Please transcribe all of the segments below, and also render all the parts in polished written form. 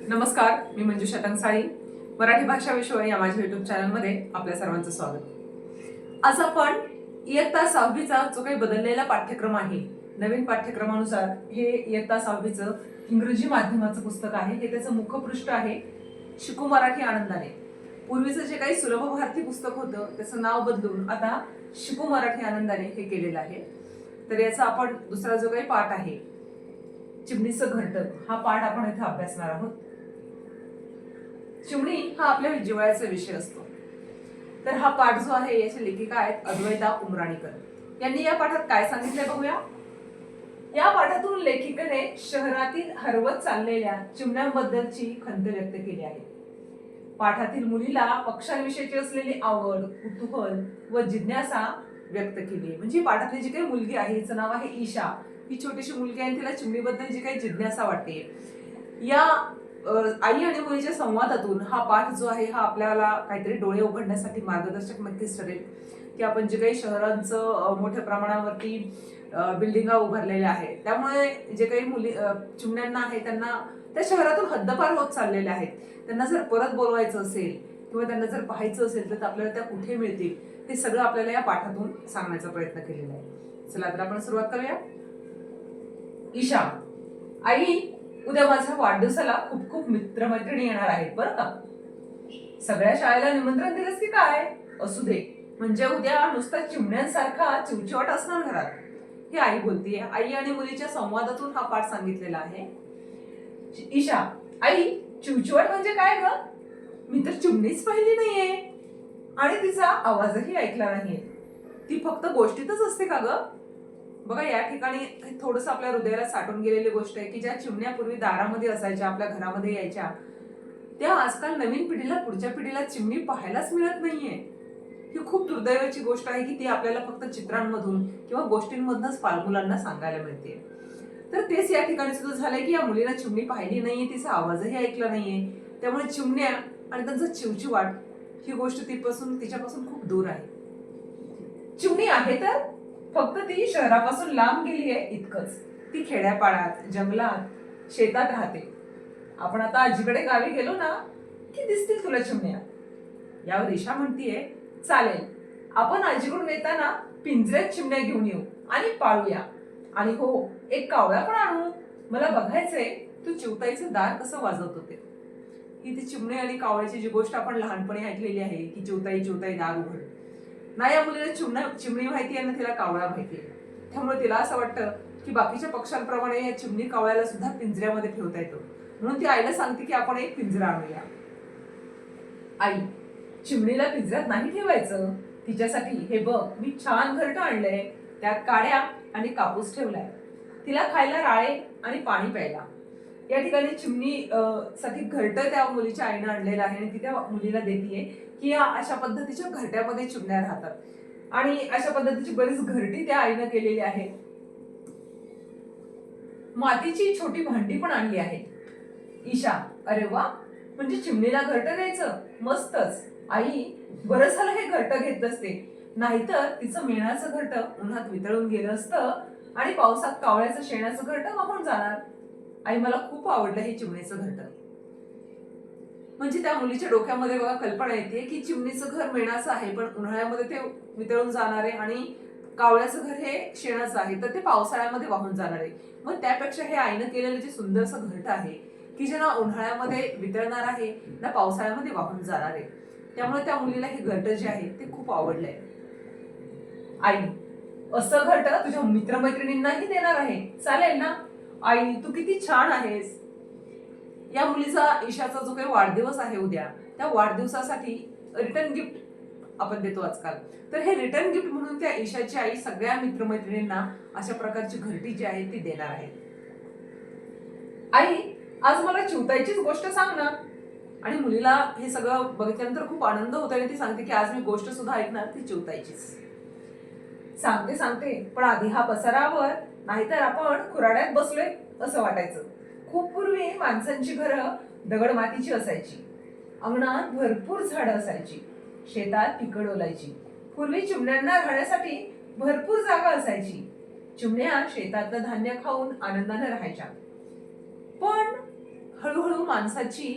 नमस्कार, मी मंजुषा तंगसाळी. मराठी भाषा विश्व या माझ्या युट्यूब चॅनलमध्ये आपल्या सर्वांचं स्वागत. आज आपण इयत्ता 6वीचा जो काही बदललेला पाठ्यक्रम आहे, नवीन पाठ्यक्रमानुसार हे इयत्ता 6वीचं इंग्रजी माध्यमाचं पुस्तक आहे. हे त्याचं मुखपृष्ठ आहे, शिकू मराठी आनंदाने. पूर्वीचं जे काही सुलभ भारती पुस्तक होतं त्याचं नाव बदलून आता शिकू मराठी आनंदाने हे केलेलं आहे. तर याचा आपण दुसरा जो काही पाठ आहे, चिमणीचं घरटं, हा पाठ आपण इथे अभ्यासणार आहोत. चिमणी हा आपल्या जिव्हाळ्याचा विषय असतो. तर हा पाठ जो आहे याचे लेखिका आहेत अद्वैता उमराणीकर. यांनी या पाठात काय सांगितलंय बघूया. या पाठातून लेखिकेने शहरातील हरवत चाललेल्या चिमण्यांबद्दलची खंत व्यक्त केली आहे. पाठातील मुलीला पक्ष्यांविषयीची असलेली आवड, कुतूहल व जिज्ञासा व्यक्त केली आहे. म्हणजे पाठातली जी काही मुलगी आहे, हिचं नाव आहे ईशा. ही छोटीशी मुलगी आहे, तिला चिमणीबद्दल जी काही जिज्ञासा वाटते. या आई आणि मुलीच्या संवादातून हा पाठ जो आहे हा आपल्याला काहीतरी डोळे उघडण्यासाठी मार्गदर्शक नक्कीच ठरेल. की आपण जे काही शहरांचं मोठ्या प्रमाणावरती बिल्डिंगा उभारलेल्या आहेत, त्यामुळे जे काही मुली चिमण्यांना आहे त्यांना त्या शहरातून हद्दपार होत चाललेल्या आहेत. त्यांना जर परत बोलवायचं असेल किंवा त्यांना जर पाहायचं असेल तर आपल्याला त्या कुठे मिळतील ते सगळं आपल्याला या पाठातून सांगण्याचा प्रयत्न केलेला आहे. चला तर आपण सुरुवात करूया. ईशा: आई, उद्या माझ्या वाढदिवसाला खूप खूप मित्रमैत्रिणी येणार आहेत बरं का. सगळ्या शाळेला निमंत्रण दिलंस की काय? असू दे, म्हणजे उद्या नुसता चिमण्यांसारखा चिवचिवाट असणार घरात. ही आई बोलतीये. आई आणि मुलीच्या संवादातून हा पाठ सांगितलेला आहे. ईशा: आई, चिवचिवाट म्हणजे काय ग? मी तर चिमणीच पाहिली नाहीये आणि तिचा आवाजही ऐकला नाहीये. ती फक्त गोष्टीतच असते का ग? बघा, या ठिकाणी थोडंसं आपल्या हृदयाला साठून गेलेली गोष्ट आहे की ज्या चिमण्या पूर्वी दारामध्ये असायच्या, आपल्या घरामध्ये यायच्या, त्या आजकाल नवीन पिढीला, पुढच्या पिढीला चिमणी पाहायलाच मिळत नाहीये. ही खूप दुर्दैवाची गोष्ट आहे की ती आपल्याला फक्त चित्रांमधून किंवा गोष्टींमधूनच पालमुलांना सांगायला मिळते. तर तेच या ठिकाणी सुद्धा झालंय की या मुलीला चिमणी पाहिली नाहीये, तिचा आवाजही ऐकला नाहीये. त्यामुळे चिमण्या आणि त्यांचा चिवचिवाट ही गोष्ट तिच्यापासून खूप दूर आहे. चिमणी आहे तर फक्त ती शहरापासून लांब गेली आहे इतकंच. ती खेड्यापाड्यात, जंगलात, शेतात राहते. आपण आता आजीकडे गावी गेलो ना की दिसतील तुला चिमण्या. यावर ईशा म्हणतीये, चालेल, आपण आजीकडून येताना पिंजऱ्यात चिमण्या घेऊन येऊ आणि पाळूया. आणि हो, एक कावळा पण आणू. मला बघायचंय तू चिवताईचं दार कसं वाजवत होते. ही ती चिमणी आणि कावळ्याची जी गोष्ट आपण लहानपणी ऐकलेली आहे की चिवताई दार उघड. ना या मुलीला चिमणी माहिती आहे ना तिला कावळा माहिती आहे. त्यामुळे तिला असं वाटतं की बाकीच्या पक्ष्यांप्रमाणे या चिमणी कावळ्याला सुद्धा पिंजऱ्यामध्ये ठेवता येतो. म्हणून ती आईला सांगते की आपण एक पिंजरा आणूया. आई: चिमणीला पिंजऱ्यात नाही ठेवायचं. तिच्यासाठी हे बघ, मी छान घरटं आणलंय. त्यात काड्या आणि कापूस ठेवलाय. तिला खायला राळे आणि पाणी प्यायला. या ठिकाणी चिमणी साठी घरटं त्या मुलीच्या आईनं आणलेलं आहे आणि ती त्या मुलीला देतीये की या अशा पद्धतीच्या घरट्यामध्ये चिमण्या राहतात. आणि अशा पद्धतीची बरीच घरटी त्या आईनं केलेली आहे. मातीची छोटी भांडी पण आणली आहे. ईशा: अरे वा, म्हणजे चिमणीला घरटं द्यायचं, मस्तच. आई, बरं झालं हे घरटं घेत असते, नाहीतर तिचं मेणाचं घरटं उन्हात वितळून गेलं असतं आणि पावसात कावळ्याचं शेणाचं घरटं वाहून जाणार. आई, मला खूप आवडलं हे चिमणीचं घरटं. म्हणजे त्या मुलीच्या डोक्यामध्ये बघा कल्पना येते की चिमणीचं घर मेणाचं आहे पण उन्हाळ्यामध्ये ते वितळून जाणार आहे आणि कावळ्याचं घर हे शेणाचं आहे तर ते पावसाळ्यामध्ये वाहून जाणार आहे. मग त्यापेक्षा हे आईनं केलेलं जे सुंदरसं घरटं आहे की जे ना उन्हाळ्यामध्ये वितळणार आहे ना पावसाळ्यामध्ये वाहून जाणार आहे. त्यामुळे त्या मुलीला हे घरटं जे आहे ते खूप आवडलंय. आई: असं घरटं तुझ्या मित्रमैत्रिणींनाही देणार आहे, चालेल ना? आई, तू किती छान आहेस. या मुलीचा, ईशाचा जो काही वाढदिवस आहे उद्या, त्या वाढदिवसासाठी रिटर्न गिफ्ट आपण देतो आजकाल. तर हे रिटर्न गिफ्ट म्हणून त्या ईशाची आई सगळ्या मित्रमैत्रिणींना अशा प्रकारची घरटी जी आहे ती देणार आहे. आई, आज मला चिवताईचीच गोष्ट सांग ना. आणि मुलीला हे सगळं बघितल्यानंतर खूप आनंद होतो आणि ती सांगते की आज मी गोष्ट सुद्धा ऐकणार, ती चिवताईचीच. सांगते, पण आधी हा पसारावर, नाहीतर आपण खुराड्यात बसलोय असं वाटायचं. खूप पूर्वी माणसांची घरं दगड मातीची असायची. अंगणात भरपूर झाडं असायची. शेतात पिकं डोलायची. पूर्वी चिमण्यांना राहण्यासाठी भरपूर जागा असायची. चिमण्या शेतातलं धान्य खाऊन आनंदाने राहायच्या. पण हळूहळू माणसाची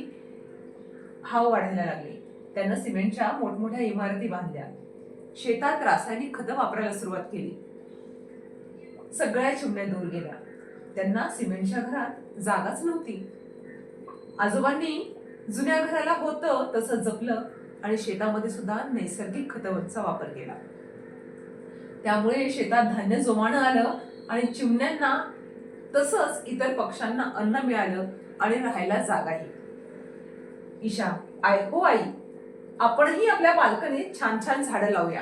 हाव वाढायला लागली. त्यानं सिमेंटच्या मोठमोठ्या इमारती बांधल्या, शेतात रासायनिक खतं वापरायला सुरुवात केली. सगळ्या चिमण्या दूर गेल्या. त्यांना सिमेंटच्या घरात जागाच नव्हती. आजोबांनी जुन्या घराला होतं तसं जपलं आणि शेतामध्ये सुद्धा नैसर्गिक खतांचा वापर केला. त्यामुळे शेतात धान्य जोमानं आलं आणि चिमण्यांना तसंच इतर पक्ष्यांना अन्न मिळालं आणि राहायला जागाही. ईशा, आई, आपणही आपल्या बाल्कनीत छान छान झाडं लावूया,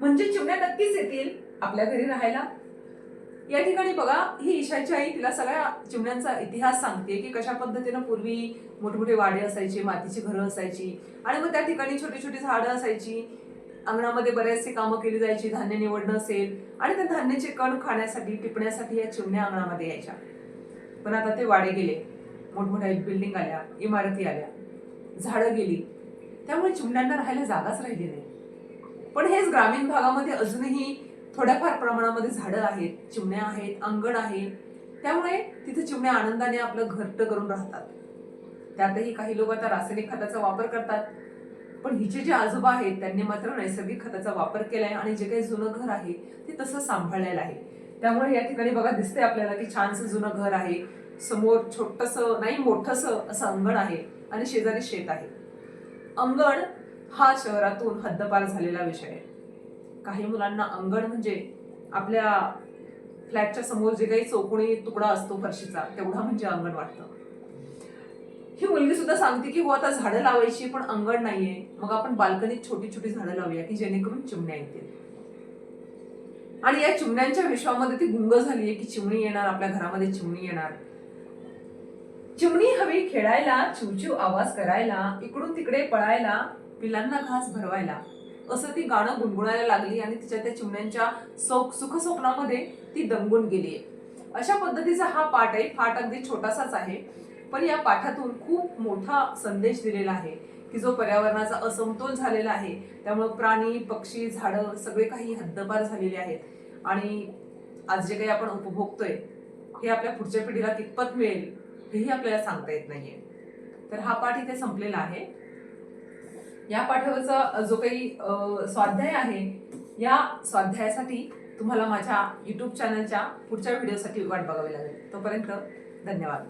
म्हणजे चिमण्या नक्कीच येतील आपल्या घरी राहायला. या ठिकाणी बघा, ही ईशाची आई तिला सगळ्या चिमण्यांचा इतिहास सांगते की कशा पद्धतीनं पूर्वी मोठमोठे वाडे असायचे, मातीची घरं असायची आणि मग त्या ठिकाणी छोटी छोटी झाडं असायची. अंगणामध्ये बरेचसे कामं केली जायची, धान्य निवडणं असेल आणि त्या धान्याचे कण खाण्यासाठी, टिपण्यासाठी या चिमण्या अंगणामध्ये यायच्या. पण आता ते वाडे गेले, मोठमोठ्या बिल्डिंग आल्या, इमारती आल्या, झाडं गेली, त्यामुळे चिमण्यांना राहायला जागाच राहिली नाही. पण हेच ग्रामीण भागामध्ये अजूनही थोड्याफार प्रमाणामध्ये झाडं आहेत, चिमण्या आहेत, अंगण आहे. त्यामुळे तिथे चिमण्या आनंदाने आपलं घरटं करून राहतात. त्यातही काही लोक आता रासायनिक खताचा वापर करतात, पण हिचे जे आजोबा आहेत त्यांनी मात्र नैसर्गिक खताचा वापर केलाय आणि जे काही जुनं घर आहे ते तसं सांभाळलेलं आहे. त्यामुळे या ठिकाणी बघा, दिसते आपल्याला की छानसं जुनं घर आहे. समोर छोटंसं नाही मोठंसं असं अंगण आहे आणि शेजारी शेत आहे. अंगण हा शहरातून हद्दपार झालेला विषय आहे. काही मुलांना अंगण म्हणजे आपल्या फ्लॅटच्या समोर जे काही चौकोनी तुकडा असतो फरशीचा तेवढा म्हणजे अंगण वाटतं. ही मुलगी सुद्धा सांगते की हो, आता झाडं लावायची पण अंगण नाहीये, मग आपण बाल्कनीत छोटी छोटी झाडं लावूया की जेणेकरून चिमण्या येतील. आणि या चिमण्यांच्या विश्वामध्ये ती गुंग झालीये की चिमणी येणार, आपल्या घरामध्ये चिमणी येणार. चिमणी हवी खेळायला, चिवचिव आवाज करायला, इकडून तिकडे पळायला, पिलांना घास भरवायला, असं ती गाणं गुणगुणायला लागली आणि तिच्या त्या चिमण्यांच्या सुख स्वप्नामध्ये ती दंगून गेलीये. अशा पद्धतीचा हा पाठ आहे. पाठ अगदी छोटासाच आहे, पण या पाठातून खूप मोठा संदेश दिलेला आहे की जो पर्यावरणाचा असमतोल झालेला आहे, त्यामुळे प्राणी, पक्षी, झाडं सगळे काही हद्दपार झालेले आहेत आणि आज जे काही आपण उपभोगतोय हे आपल्या पुढच्या पिढीला कितपत मिळेल हेही आपल्याला सांगता येत नाहीये. तर हा पाठ इथे संपलेला आहे. या पाठावरचा जो काही स्वाध्याय आहे, या स्वाध्यायासाठी तुम्हाला माझ्या YouTube चॅनलच्या पुढच्या व्हिडिओसाठी वाट बघावी लागेल. तोपर्यंत धन्यवाद.